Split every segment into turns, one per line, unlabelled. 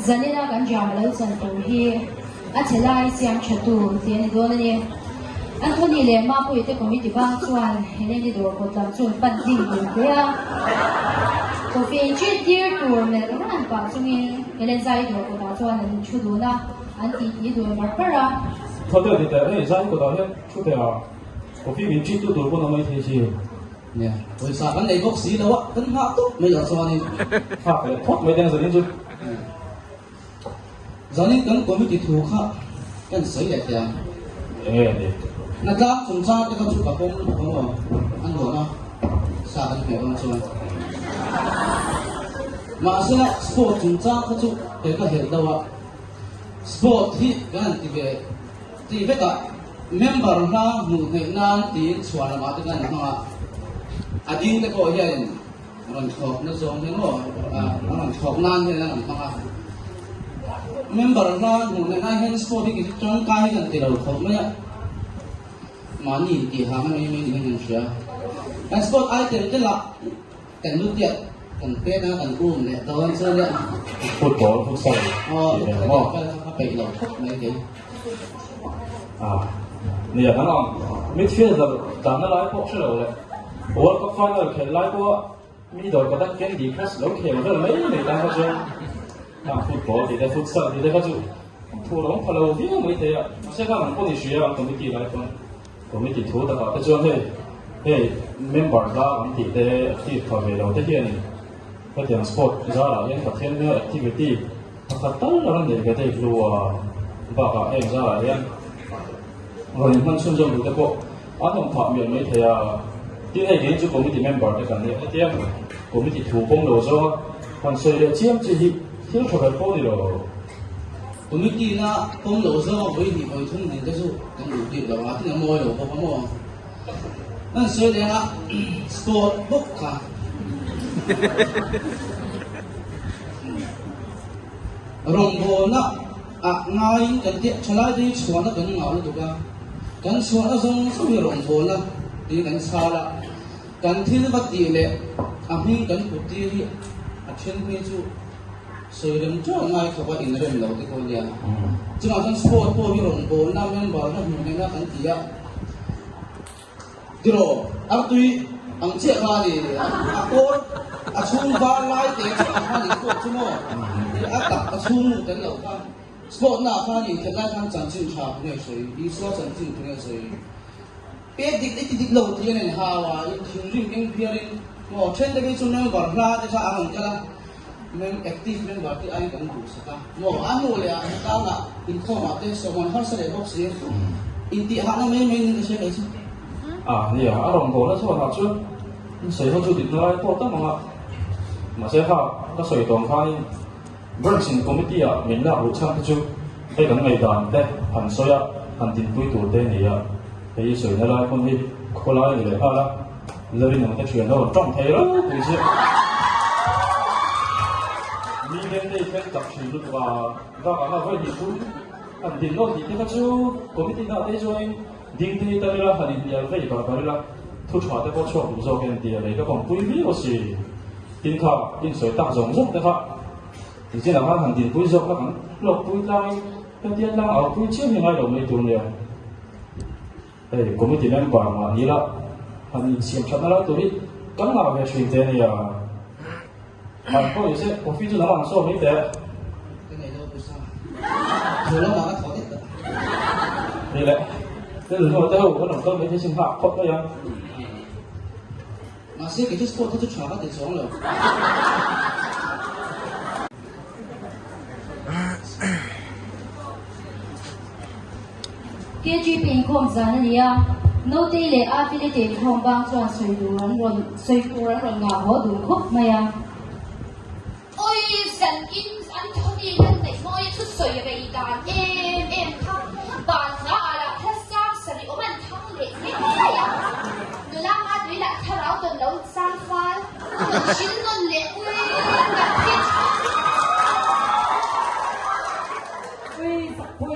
zanina kan jam lo chan tu hi a chelai siam thatu tian do na ni Anthony le ma pui te committee bang chuan hene ni do ko tlam chun pan ding bu te a ko fin chi dear tour ne ran pa chungi helen zai do ko ta chuan an chu du na an ti ni do mar para
thôi thì tại zai ko ta he chu te a ko fi min chi tu do ko na mai the chi
nè rồi sao vấn đề bốc xí đâu á tính họ tốt bây giờ so đi
ha cái thoát mấy đen rồi nên chứ
giờ nên cần có mấy cái thủ khác cần sấy đẹp đẹp nó ra chúng ta cái con chú cả công đúng không ăn đồ nó sao ăn phải không chơi mà sẽ là sport chúng ta cái chú cái hiện đâu á sport thì cái này thì cái cả member ra một ngày nan thì soal là cái này nó ading te ko hian ron thok na zong he no ron thok nan he nan panga member na nu na hen sport ki chong kai kan ti lo thok ma mani ti ha ma mi ni hen sia an sport item te la kan lu tiat kan pe na kan le don se le
football futsal
ka pe lo thok mai ke
นี่อย่างนั้นmidfielder ตามนั้นไล่พวกเชื่อเลยWorld Cup final แข่งไล่พวกมีโดยกระดักเกมดีคลาสแล้วแข่งก็ไม่ในทางเขาจะทางฟุตบอลดีแต่ฟุตซอลดีแต่เขาจะทั่วโลกพอเราวิ่งไม่ได้อะใช่ครับมันคนที่需要ต้องมีกี่ไล่คนต้องมีกี่ทั่วแต่ว่าแต่ส่วนให้ member ละมันดีแต่ที่ทำให้เราได้เห็นก็อย่างสปอร์ตจะอะไรอย่างกับเทนเนอร์ activity ถ้าตั้งแล้วนั่นเองก็ได้รู้ว่าบ้าเองจะอะไรอย่างเราอย่างมันช่วยรู้แต่พวกอันนั้นทำอย่างไม่เท่าที่ให้เห็นจุด committee member ด้วยกันเนี่ยไอ้เดียม committee ถูกป้องเราซะมันเสียเจียมจีบที่เขาเป็นป้องเรา
committee นะป้องเราซะไม่ดีไม่ทุ่งนี่ก็สู้กันอยู่ดีแล้วว่าที่นั่นมวยเราพอพอมอนั่นเสียเลยนะ sport book ค่ะรองโบนะง่ายกันเดียชลายดีชวนกันเหงาเลยถูกป่ะกันชวนแล้วส่งรองโบนะดีกันชาละกันที่วัดดีเลยหิ้งกันปุติที่เช่นไม่จู่สวยเรื่องจ้องง่ายเขาว่าอินเรื่องเราที่คนเดียวจึงเอาทั้งสปอร์ตพวกที่รองโบนะเมนบอลนะหุ่นในนั้นกันที่อ่ะดิโรตุยอังเชียมาดิโค้ดชุ่มบ้านไล่เตะข้าดิโค้ดชุ่มตักชุ่มกันเหล่าข้าสปอร์ตหน้าข้าดิจะได้ทั้งจันทร์ชื่นชาเนี่ยสวยอีสวจันทร์ชื่นเนี่ยสวยเป็ดดิกเหล่าที่เนี่ยฮาวาถึงริมเอ็งเพียรินโอ้เช่นที่ชุนเนี่ยก่อนพลาดจะช่างอะไรกันละมันแอคทีฟเป็นแบบที่ไอ้กันดูสักโอ้อันนู้นเลยก้าวละอินข้อมาเตะสมองเขาเสด็จบอกเสียอินทิหานะไม่จะใช่ไหมใช่
นี่อารมณ์ผมแล้วส่วนหลักชุดเสียเขาจุดติดเลยพอตั้งมาเสียค่ะก็สวยตรงข้างบริษัทคอมมิตี้มีหน้ารู้ช่างชุดให้กันไม่ด่านแต่หันสวยหันติดปุ้ยตัวเต้นนี่ให้สวยนั่นแหละคนที่คนละอย่างเลยละเลยหนึ่งแต่เชื่อเราจ้องเทแล้วดูสิมีเรื่องที่เป็นจับชีวิตว่าเราไม่ดีคุณหันติดโลกที่เขาชูคอมมิตี้น่าได้ช่วยดิ้งที่ตอนนี้เราหันเดียร์ไปอีกแบบนี้ละทุกชาติก็ชอบดูโซเกนเดียร์เลยก็ผมปุ้ยไม่รู้สิดิ้งข้าวดิ้งสวยตาสองรุ่งนะครับจริงๆแล้วหันดิ้งปุ้ยสดแล้วกันหลบปุ้ยไล่เป็นเดียร์ล่างเอาปุ้ยเชื่อมยังไงเราไม่ตัวเนี่ยก็ไม่ติดแน่นกว่ามานี้ละหันเสียงชัดแล้วตัวนี้ก็มาเป็นช่วยเจนี่อ่ะมันก็อยู่เช่นผมฟิจูน้ำมันโซ่ไม่แต่
ถือแล้วมาขอติด
นี่แหละแต่หรือว่าเจ้าก็หนุ่มก็ไม่ใช่ชิมภาพครบก็ยัง
มาเสียกับที่สปอร์ตเขาจะฉาบติดสองเลย
เกี่ยจีเป็นคมจานนี่อ่ะโน้ตที่เล่อาฟิลิติทองบางส่วนสวยดูรันรอนสวยกูรันรอนงาหัวดูครบไหมอ่ะ
โอ้ยสันกินอันเท่านี้นั่นแต่น้อยชุดสวยไปอีกการเอ็มทั้งบางงาละแค่สร้างสริโอมันทั้งเล็กไม่ได้อ่ะดูล่างมาด้วยละถ้าเราตัวเราสร้างฟ้าชิ้นนนเล็กเว้ยแบบเพี้ย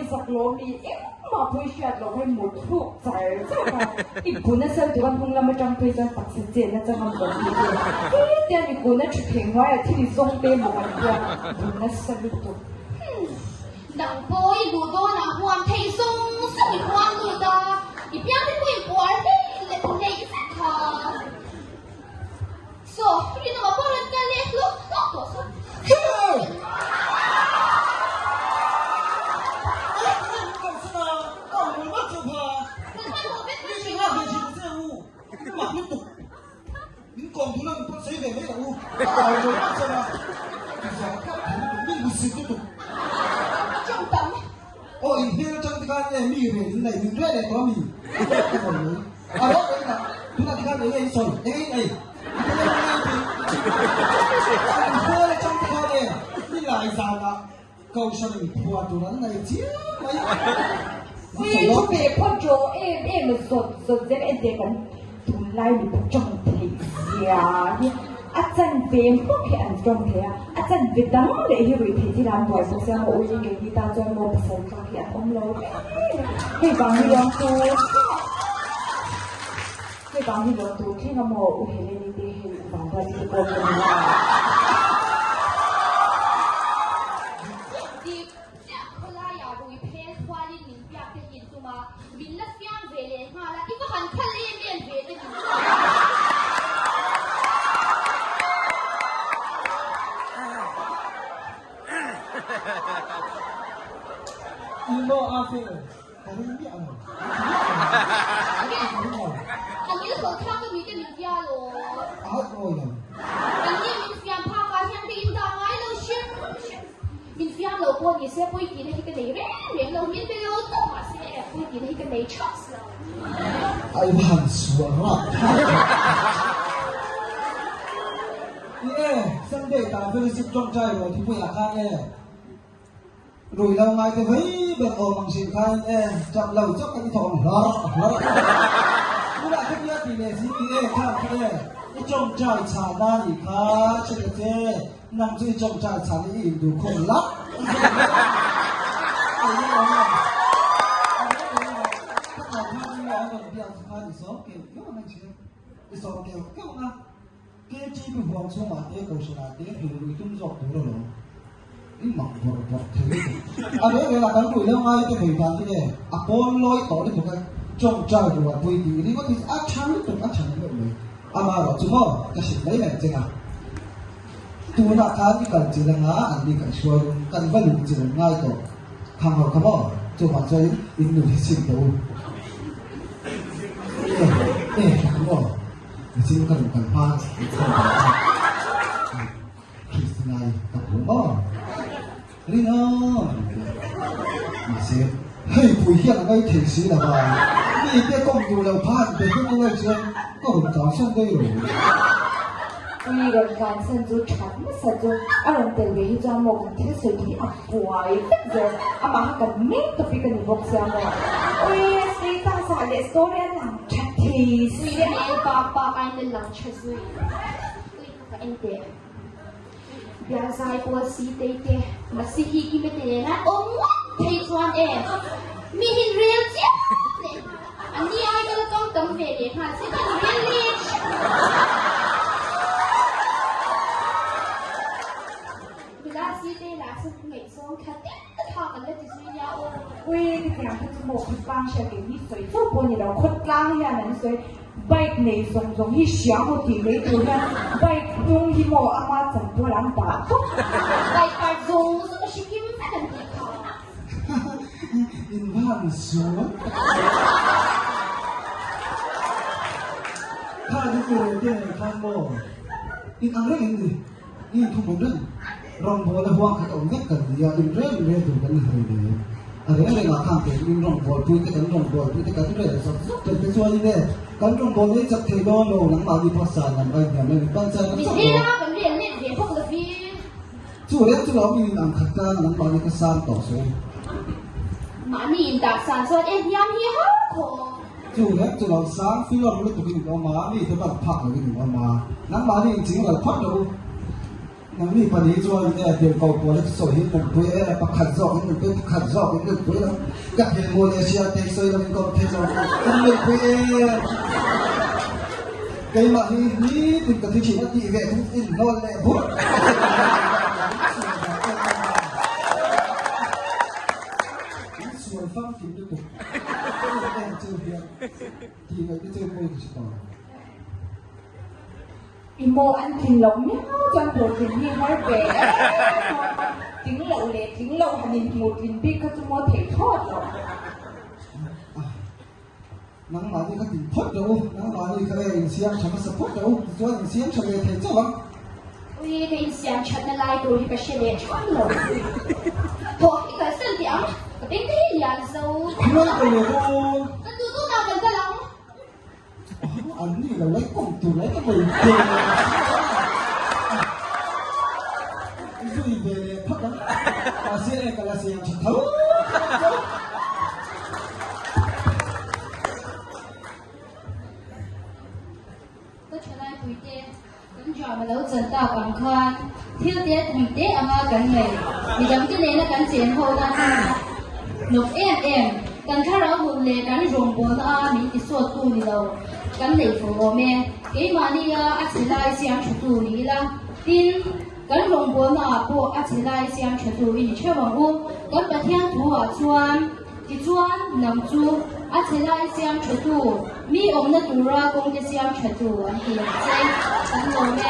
น
สักโลมีมาพูดเชื่อเราให้หมดทุกใจใช่ไหมอีกคนน่ะเซลล์ที่วันพุ่งเราไม่จำเป็นจะตัดสินใจน่าจะทำแบบนี้เลยเดี๋ยวอีกคนน่ะชุดเข่งไว้ที่ส่งเต็มหมดเลยคนน่ะสรุปตัว
nang boy ludo na huam thei sung sung huam ludo ipiang ti pui por le nei sa so ri na ma por ka le lo to so
您广东人不随便没有，我这个，你不是这种。
中等
哦，你听讲这个呢，米人来，你这来多米，啊，我跟你讲，你那这个你说，哎，你来讲这个呢，你来啥个？高上你破多人来接没？
喂，出别破着，们说这个这个。ตุลไล่หรือจงเทียนี่อาจารย์เบมพวกที่อันจงเทียอาจารย์เวดังเลยที่รู้ที่ร้านบ่อยสุดเสียงโอ้ยยังไงที่ตาจอยโมบสนที่อันอมโลให้บางที่ลองดูที่เราโมอุเฮเลนิเดให้บางวันที่โกงกันว่า
ดีเนี่ยคนละอยากรู้เพศว่าลินอยากจะยินตัวมาบินละเสียงเวเลมาแล้วอีกก็หันคันเลี้ยงเวเล
Imo ate, kami hindi ano.
อันนี้เราข้างก็มีแต่มีเดียวหรอ
Ahad mo yan.
อันนี้มีเสียงพาการยังได้ยินดังไงเราเชื่อมีเสียงเราพวกนี้เสียปุ้ยกินให้กันไหนเร่งเรามีแต่เราต้องมาเสียปุ้ยกินให้กันไหนช็อตเรา
Ay, mahal suara. Sunday ta fellowship trong trai rồi thì vui lạc khang rồi lâu ngày thì thấy bên ồn bằng xin khai chậm lâu chắc cái thòng đó cứ lại cái biết thì để gì khác cái trong trai xả đa thì khá chứ cái nằm dưới trong trai xả đi đủ khủng lắm cái chi bị vòng xuống mặt cái cầu sườn cái thì bị tung dọc đủ rồi cái mặt vòng thế đấy là cái tuổi lâu ngay cái thời gian cái này con lôi tỏ đi một cái trong trời của tuổi thì đi có cái ác chán được vậy mà rồi chúng nó cái sự đấy này chứ nào tu đã khá cái cần chỉ là ngã anh đi cái xuôi cần vẫn được chỉ là ngay tổ hàng học không bỏ cho bạn chơi in được xin tổ không bỏ xin cần pha khi này tập huấn đó đi nó mà xem hay buổi hiện là ngay thiền sĩ là bà đi cái công dù là pha để cái người chơi có hồn cáo sang đây rồi
มีรถการเส้นจุดฉันไม่สะดวกอารมณ์เตวิจามองที่สุดที่อับป่วยเดี๋ยวอามากันไม่ต้องไปกันบอกเสียงเลยโอ้ยสีตาสายเลสโตเรียนหลังชัดทีสีเรียนปาไอ้ในหลังชัดสุดก็เอ็นเดเบียร์ใจปวดสีเตะมาสีฮีกิไม่เตะนะโอ้ยเทชวนมีหินเรียลเจ้าอันนี้ไอ้ก็ต้องตั้งเวทีค่ะสิมันเรียลลิช喂，这样子莫去帮下给你水，做过你了，快干呀，能水，拜内松松，一想我地没多呢，拜用一毛阿妈整多两把，拜拜中这个是金粉的卡。
你忘说？看这个电影看过，你安那个，你突破人，让我的话看到那个呀，你这都跟很的。Ada yang nak kampen indong bol, tu itu indong bol, tu itu kata dia sebab terkecuali dia. Indong bol ni cak telur lo, nang bagi pasal, nang bagi yang ni bangsa nang
cak. Ni lah benda ni dia pun lebih.
Tu dia ni nang kata nang bagi kesan tak so.
Mani tak san so yang ni apa?
Tu dia san film ni tu kini kau ni tu bang pak lagi ni kau nang bagi jing lah pak tu. Nang ni pada jual ni dia kau boleh sohi nak buat pakai zok ni buat pakai zok ni buat kat di Malaysia tekstil ni kau tekstil ni buat cái mà ni tu kat di Cina di về cũng in nol le buat 方tìm được tục cái này đang chơi việc thì người đi chơi môi thì sao
Imo ăn thịt lồng nhá, trong bộ thịt như hơi bé. Tiếng lậu lệ, tiếng lậu hành hình một thịt biết có chúng có thể thoát rồi.
nắng mà đi các tỉnh phốt đâu nắng mà đi các em xiêm chẳng có support đâu cho em xiêm chẳng để thấy cho lắm
ui cái xiang chặt na lai đồ cái xe lệ chọn lẩu thôi cái sân tiếng cái tiếng thế liền sâu
nó là cái gì đâu
cái tụi tôi nào cần cái lòng
anh đi là lấy cùng tụi lấy cái mình chơi vui về phát lắm và xe này là xiêm chẳng thấu
ก็ชนะคุยเต้กันจอมาแล้วจนตาบังควันเที่ยวเต้คุยเต้อามากันเลยมีจำกันเลยนะกันเสียงโหดนะนกกันข้าเราหมดเลยกันรวมบนมีที่สวดตู้นี่เรากันเลยฟูโอเมเกี่ยมานี่อาศิลาเสียงชุดตู้นี่ละดินกันรวมบนพวกอาศิลาเสียงชุดตู้นี่เชื่อว่ากันประเทศทัวชวนที่ชวนนำจูอาศิลาเสียงชุดตู้มีองค์นักตุลาคงจะเสียงชุดตู้อันที่เจ๊กันโอเม